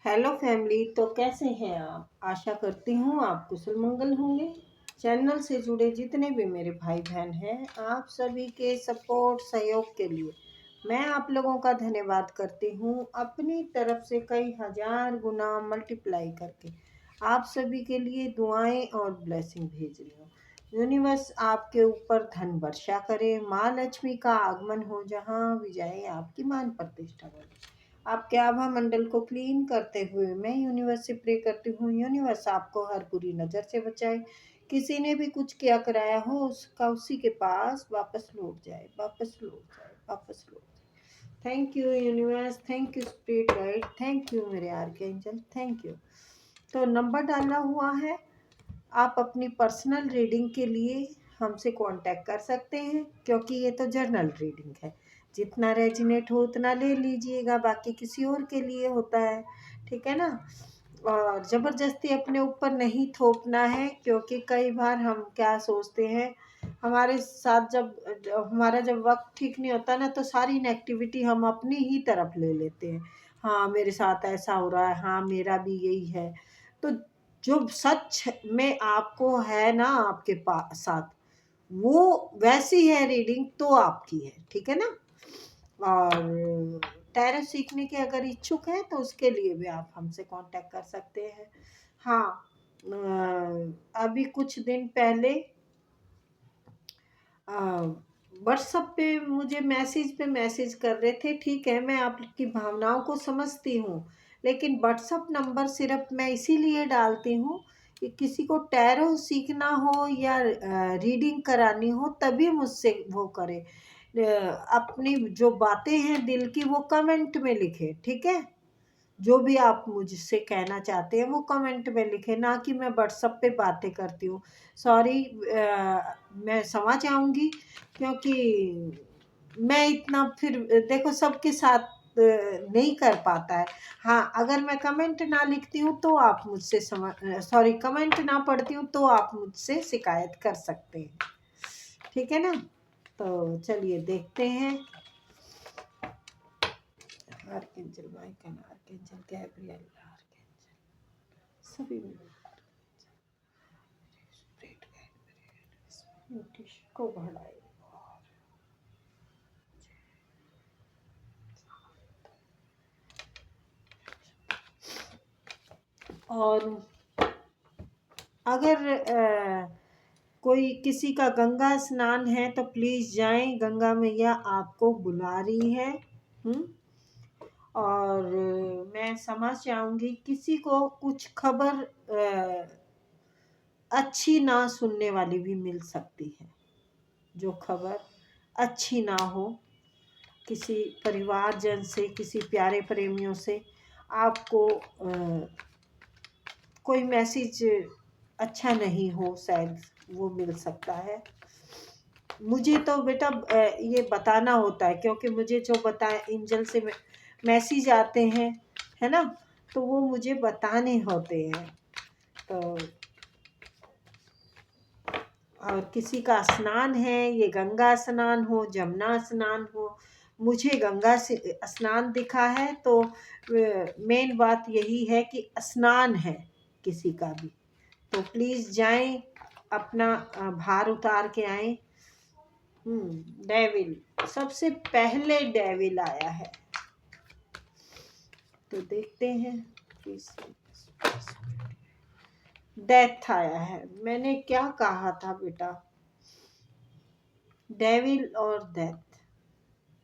Hello family. तो कैसे हैं आप? आशा करती हूँ आप कुशल मंगल होंगे। चैनल से जुड़े जितने भी मेरे भाई बहन हैं, आप सभी के सपोर्ट सहयोग के लिए मैं आप लोगों का धन्यवाद करती हूँ। अपनी तरफ से कई हजार गुना मल्टीप्लाई करके आप सभी के लिए दुआएं और ब्लेसिंग भेज रही हूँ। यूनिवर्स आपके ऊपर धन वर्षा करे, माँ लक्ष्मी का आगमन हो, जहाँ विजय आपकी मान प्रतिष्ठा करे। आपके आभा मंडल को क्लीन करते हुए मैं यूनिवर्स से प्रे करती हूँ, यूनिवर्स आपको हर बुरी नज़र से बचाए। किसी ने भी कुछ किया कराया हो, उसका उसी के पास वापस लौट जाए, वापस लौट जाए, वापस लौट जाए। Thank you universe, thank you spirit guide, thank you मेरे आर्कएंजल, थैंक यू। तो नंबर डाला हुआ है, आप अपनी पर्सनल रीडिंग के लिए हमसे कांटेक्ट कर सकते हैं, क्योंकि ये तो जर्नल रीडिंग है। जितना रेजिनेट हो उतना ले लीजिएगा, बाकी किसी और के लिए होता है, ठीक है ना। और ज़बरदस्ती अपने ऊपर नहीं थोपना है, क्योंकि कई बार हम क्या सोचते हैं, हमारे साथ जब वक्त ठीक नहीं होता ना, तो सारी नेगेटिविटी हम अपनी ही तरफ ले लेते हैं। हाँ मेरे साथ ऐसा हो रहा है, हाँ मेरा भी यही है। तो जो सच में आपको है ना, आपके पास साथ वो वैसी है रीडिंग तो आपकी है, ठीक है ना। और टैरो सीखने के अगर इच्छुक हैं तो उसके लिए भी आप हमसे कांटेक्ट कर सकते हैं। हाँ, अभी कुछ दिन पहले व्हाट्सएप पे मुझे मैसेज कर रहे थे। ठीक है, मैं आपकी भावनाओं को समझती हूँ, लेकिन व्हाट्सएप नंबर सिर्फ मैं इसीलिए डालती हूँ कि किसी को टैरो सीखना हो या रीडिंग करानी हो तभी मुझसे वो करे। अपनी जो बातें हैं दिल की वो कमेंट में लिखे, ठीक है। जो भी आप मुझसे कहना चाहते हैं वो कमेंट में लिखें, ना कि मैं व्हाट्सएप पे बातें करती हूँ। सॉरी, मैं समझ आऊँगी, क्योंकि मैं इतना फिर देखो सबके साथ नहीं कर पाता है। हाँ, अगर मैं कमेंट ना लिखती हूँ तो आप मुझसे सॉरी, कमेंट ना पढ़ती हूँ तो आप मुझसे शिकायत कर सकते हैं, ठीक है ना। तो चलिए देखते हैं। Archangel Michael, archangel Gabriel, archangel सभी में को बढ़ाए। और अगर कोई किसी का गंगा स्नान है तो प्लीज़ जाएं, गंगा मैया आपको बुला रही है। और मैं समझ जाऊंगी किसी को कुछ खबर अच्छी ना सुनने वाली भी मिल सकती है। जो खबर अच्छी ना हो, किसी परिवारजन से, किसी प्यारे प्रेमियों से आपको कोई मैसेज अच्छा नहीं हो, शायद वो मिल सकता है। मुझे तो बेटा ये बताना होता है, क्योंकि मुझे जो बताए एंजल से मैसेज आते हैं, है ना, तो वो मुझे बताने होते हैं। तो और किसी का स्नान है, ये गंगा स्नान हो, जमुना स्नान हो, मुझे गंगा से स्नान दिखा है, तो मेन बात यही है कि स्नान है किसी का भी, तो प्लीज़ जाएं, अपना भार उतार के आएं। डेविल, सबसे पहले डेविल आया है, तो देखते हैं। डेथ आया है। मैंने क्या कहा था बेटा, डेविल और डेथ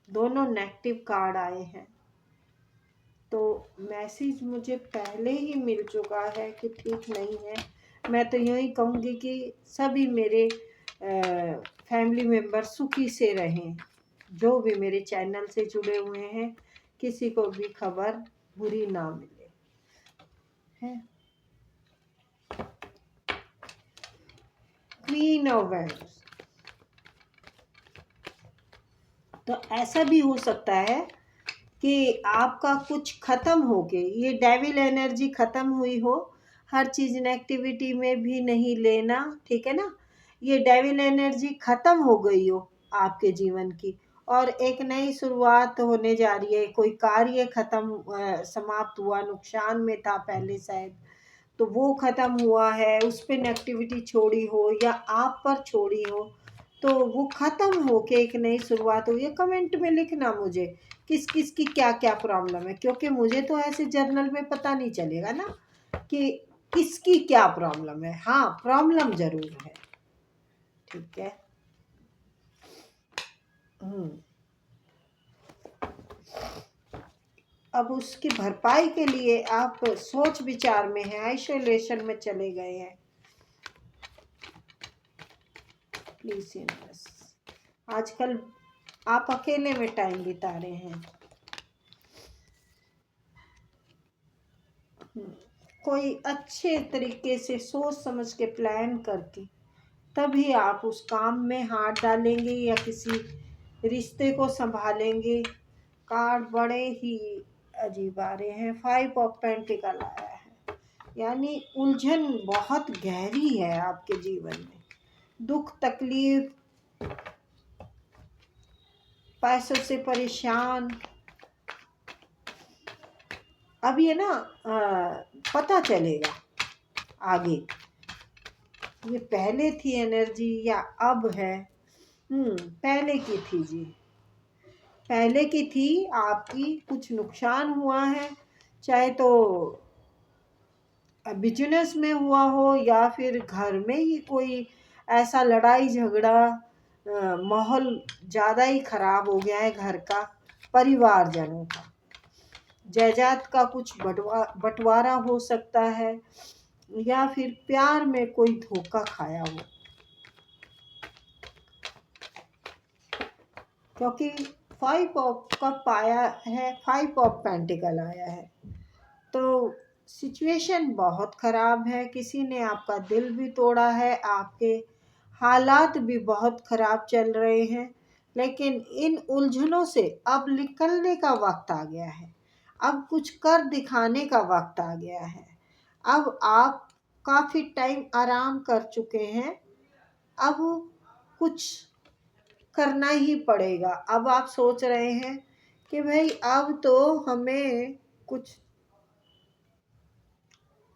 दोनों नेगेटिव कार्ड आए हैं। तो मैसेज मुझे पहले ही मिल चुका है कि ठीक नहीं है। मैं तो यूँ ही कहूँगी कि सभी मेरे फैमिली मेम्बर सुखी से रहें, जो भी मेरे चैनल से जुड़े हुए हैं, किसी को भी खबर बुरी ना मिले, है। क्वीन ऑफ वैंड्स, तो ऐसा भी हो सकता है कि आपका कुछ ख़त्म हो के ये डेविल एनर्जी ख़त्म हुई हो। हर चीज़ नेगेटिविटी में भी नहीं लेना, ठीक है ना। ये डेविल एनर्जी ख़त्म हो गई हो आपके जीवन की, और एक नई शुरुआत होने जा रही है। कोई कार्य समाप्त हुआ, नुकसान में था पहले शायद, तो वो खत्म हुआ है, उस पे नेगेटिविटी छोड़ी हो या आप पर छोड़ी हो, तो वो खत्म हो के एक नई शुरुआत हुई है। कमेंट में लिखना मुझे किस किस की क्या क्या प्रॉब्लम है, क्योंकि मुझे तो ऐसे जर्नल में पता नहीं चलेगा ना कि किसकी क्या प्रॉब्लम है। हाँ, प्रॉब्लम जरूर है। ठीक है। अब उसकी भरपाई के लिए आप सोच विचार में हैं, आइसोलेशन में चले गए हैं। प्लीज यूनिवर्स, आजकल आप अकेले में टाइम बिता रहे हैं। कोई अच्छे तरीके से सोच समझ के प्लान करके तभी आप उस काम में हाथ डालेंगे या किसी रिश्ते को संभालेंगे। कार्ड बड़े ही अजीब आ रहे हैं। 5 ऑफ पेंटिकल आया है, यानी उलझन बहुत गहरी है आपके जीवन में। दुख तकलीफ, पैसों से परेशान। अब ये ना पता चलेगा आगे, ये पहले थी एनर्जी या अब है। पहले की थी जी, पहले की थी आपकी। कुछ नुकसान हुआ है, चाहे तो बिजनेस में हुआ हो या फिर घर में ही कोई ऐसा लड़ाई झगड़ा, माहौल ज़्यादा ही खराब हो गया है घर का, परिवारजनों का, जायदाद का कुछ बंटवारा हो सकता है, या फिर प्यार में कोई धोखा खाया हो। क्योंकि 5 ऑफ कप आया है, 5 ऑफ पेंटिकल आया है, तो सिचुएशन बहुत ख़राब है। किसी ने आपका दिल भी तोड़ा है, आपके हालात भी बहुत ख़राब चल रहे हैं, लेकिन इन उलझनों से अब निकलने का वक्त आ गया है। अब कुछ कर दिखाने का वक्त आ गया है। अब आप काफ़ी टाइम आराम कर चुके हैं, अब कुछ करना ही पड़ेगा। अब आप सोच रहे हैं कि भाई अब तो हमें कुछ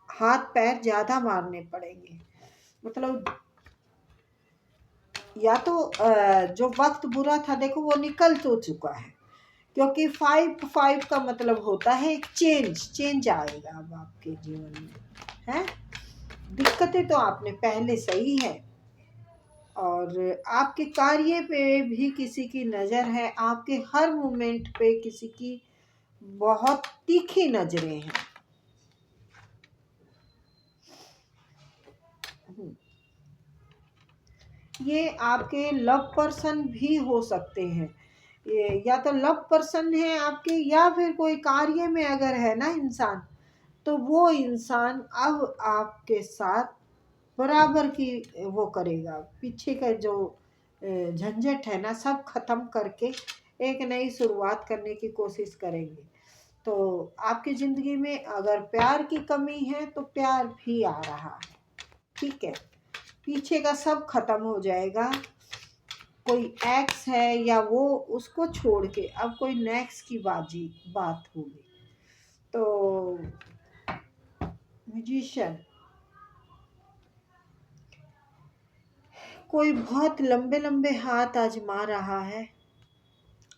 हाथ पैर ज़्यादा मारने पड़ेंगे। मतलब या तो जो वक्त बुरा था देखो वो निकल तो चुका है, क्योंकि 5 का मतलब होता है एक चेंज आएगा अब आपके जीवन में है। दिक्कतें तो आपने पहले सही है, और आपके कार्य पे भी किसी की नज़र है, आपके हर मोमेंट पे किसी की बहुत तीखी नज़रें हैं। ये आपके लव पर्सन भी हो सकते हैं। ये या तो लव पर्सन है आपके, या फिर कोई कार्य में अगर है ना इंसान, तो वो इंसान अब आपके साथ बराबर की वो करेगा। पीछे का जो झंझट है ना सब खत्म करके एक नई शुरुआत करने की कोशिश करेंगे। तो आपकी ज़िंदगी में अगर प्यार की कमी है तो प्यार भी आ रहा है। ठीक है, पीछे का सब खत्म हो जाएगा। कोई एक्स है या वो, उसको छोड़ के अब कोई नेक्स्ट की बात होगी। तो म्यूजिशियन, कोई बहुत लंबे लंबे हाथ आजमा रहा है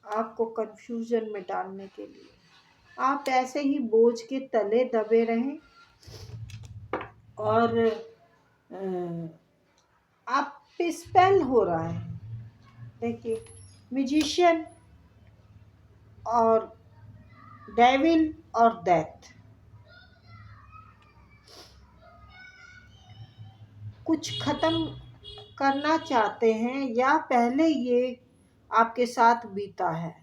आपको कंफ्यूजन में डालने के लिए। आप ऐसे ही बोझ के तले दबे रहें, और आप पे स्पेल हो रहा है। देखिए, म्यूजिशियन और डेविल और डेथ, कुछ खत्म करना चाहते हैं या पहले ये आपके साथ बीता है,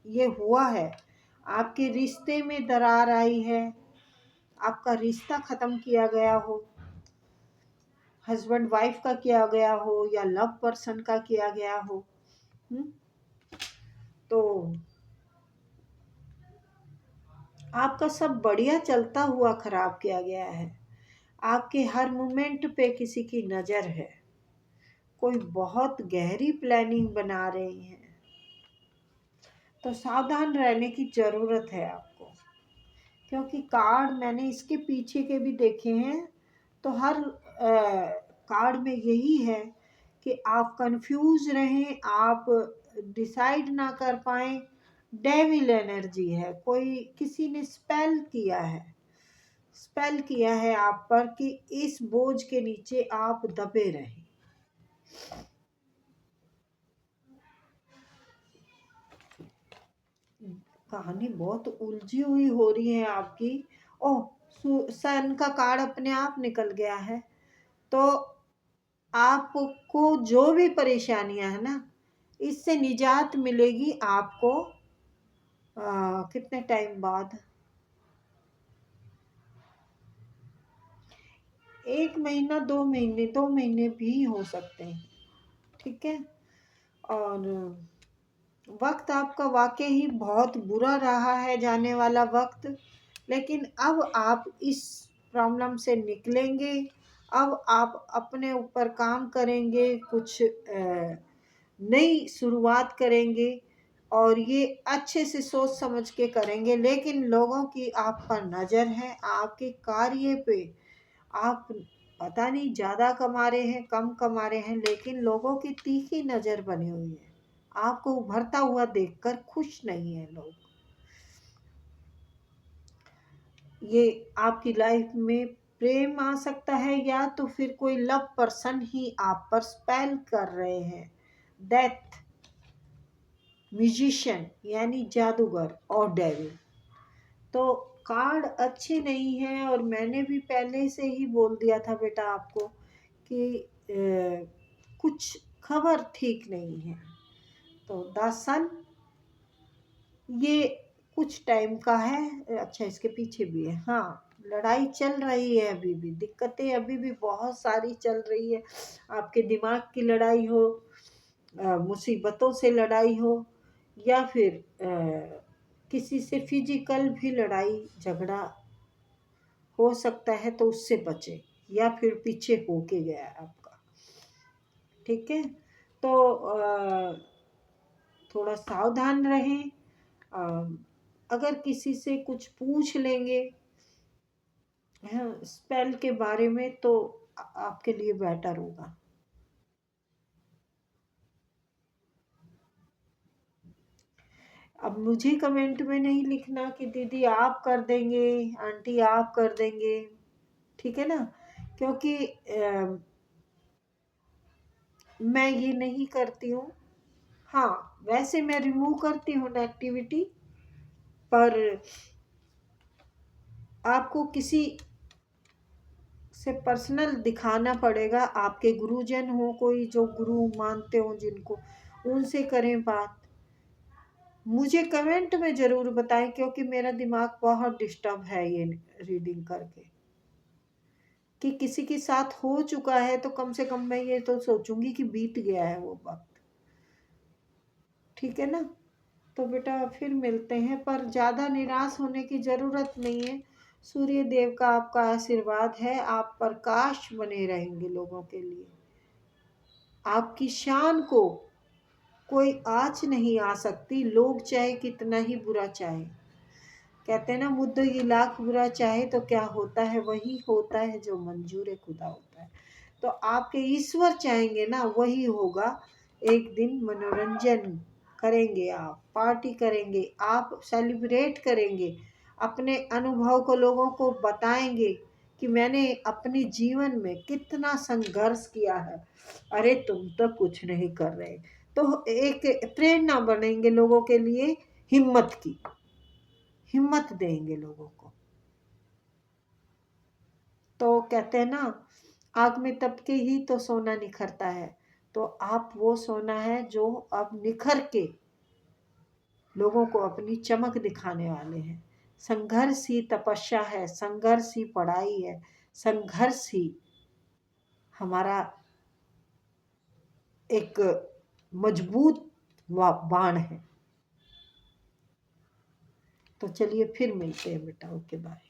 ये हुआ है। आपके रिश्ते में दरार आई है, आपका रिश्ता ख़त्म किया गया हो, हस्बैंड वाइफ का किया गया हो या लव पर्सन का किया गया हो। तो आपका सब बढ़िया चलता हुआ ख़राब किया गया है। आपके हर मोमेंट पे किसी की नज़र है, कोई बहुत गहरी प्लानिंग बना रहे हैं। तो सावधान रहने की ज़रूरत है आपको, क्योंकि कार्ड मैंने इसके पीछे के भी देखे हैं, तो हर कार्ड में यही है कि आप कंफ्यूज रहें, आप डिसाइड ना कर पाएँ। डेविल एनर्जी है, कोई किसी ने स्पेल किया है आप पर कि इस बोझ के नीचे आप दबे रहें। कहानी बहुत उलझी हुई हो रही है आपकी। ओह, सन का कार्ड अपने आप निकल गया है। तो आपको जो भी परेशानियां है ना, इससे निजात मिलेगी आपको कितने टाइम बाद, 1 महीना, 2 महीने, 2 महीने भी हो सकते हैं। ठीक है। और वक्त आपका वाकई ही बहुत बुरा रहा है, जाने वाला वक्त, लेकिन अब आप इस प्रॉब्लम से निकलेंगे। अब आप अपने ऊपर काम करेंगे, कुछ नई शुरुआत करेंगे, और ये अच्छे से सोच समझ के करेंगे। लेकिन लोगों की आप पर नज़र है, आपके कार्य पे। आप पता नहीं ज़्यादा कमा रहे हैं, कम कमा रहे हैं, लेकिन लोगों की तीखी नज़र बनी हुई है। आपको उभरता हुआ देखकर खुश नहीं है लोग। ये आपकी लाइफ में प्रेम आ सकता है, या तो फिर कोई लव पर्सन ही आप पर स्पेल कर रहे हैं। डेथ, म्यूजिशियन यानी जादूगर, और डेविल। तो कार्ड अच्छे नहीं है, और मैंने भी पहले से ही बोल दिया था बेटा आपको कि कुछ खबर ठीक नहीं है। तो द सन, ये कुछ टाइम का है। अच्छा, इसके पीछे भी है। हाँ, लड़ाई चल रही है, अभी भी दिक्कतें अभी भी बहुत सारी चल रही है। आपके दिमाग की लड़ाई हो, मुसीबतों से लड़ाई हो, या फिर किसी से फिजिकल भी लड़ाई झगड़ा हो सकता है, तो उससे बचे, या फिर पीछे होके गया है आपका। ठीक है। तो थोड़ा सावधान रहें। अगर किसी से कुछ पूछ लेंगे स्पेल के बारे में, तो आपके लिए बेटर होगा। अब मुझे कमेंट में नहीं लिखना कि दीदी आप कर देंगे, आंटी आप कर देंगे, ठीक है ना, क्योंकि मैं ये नहीं करती हूँ। हाँ, वैसे मैं रिमूव करती हूँ नेगेटिविटी, पर आपको किसी से पर्सनल दिखाना पड़ेगा। आपके गुरुजन हो, कोई जो गुरु मानते हो जिनको, उनसे करें बात। मुझे कमेंट में ज़रूर बताएं, क्योंकि मेरा दिमाग बहुत डिस्टर्ब है ये रीडिंग करके, कि किसी के साथ हो चुका है तो कम से कम मैं ये तो सोचूंगी कि बीत गया है वो वक्त। ठीक है ना। तो बेटा फिर मिलते हैं, पर ज़्यादा निराश होने की ज़रूरत नहीं है। सूर्य देव का आपका आशीर्वाद है, आप प्रकाश बने रहेंगे लोगों के लिए। आपकी शान को कोई आँच नहीं आ सकती, लोग चाहे कितना ही बुरा चाहे। कहते हैं ना, मुद्दे की लाख बुरा चाहे तो क्या होता है, वही होता है जो मंजूर खुदा होता है। तो आपके ईश्वर चाहेंगे ना, वही होगा। एक दिन मनोरंजन करेंगे, आप पार्टी करेंगे, आप सेलिब्रेट करेंगे, अपने अनुभव को लोगों को बताएंगे कि मैंने अपने जीवन में कितना संघर्ष किया है। अरे तुम तो कुछ नहीं कर रहे। तो एक प्रेरणा बनेंगे लोगों के लिए, हिम्मत देंगे लोगों को। तो कहते हैं ना, आग में तप के ही तो सोना निखरता है। तो आप वो सोना है जो अब निखर के लोगों को अपनी चमक दिखाने वाले हैं। संघर्ष ही तपस्या है, संघर्ष ही पढ़ाई है, संघर्ष ही हमारा एक मजबूत बाण है। तो चलिए फिर मिलते हैं बेटा। Okay, bye.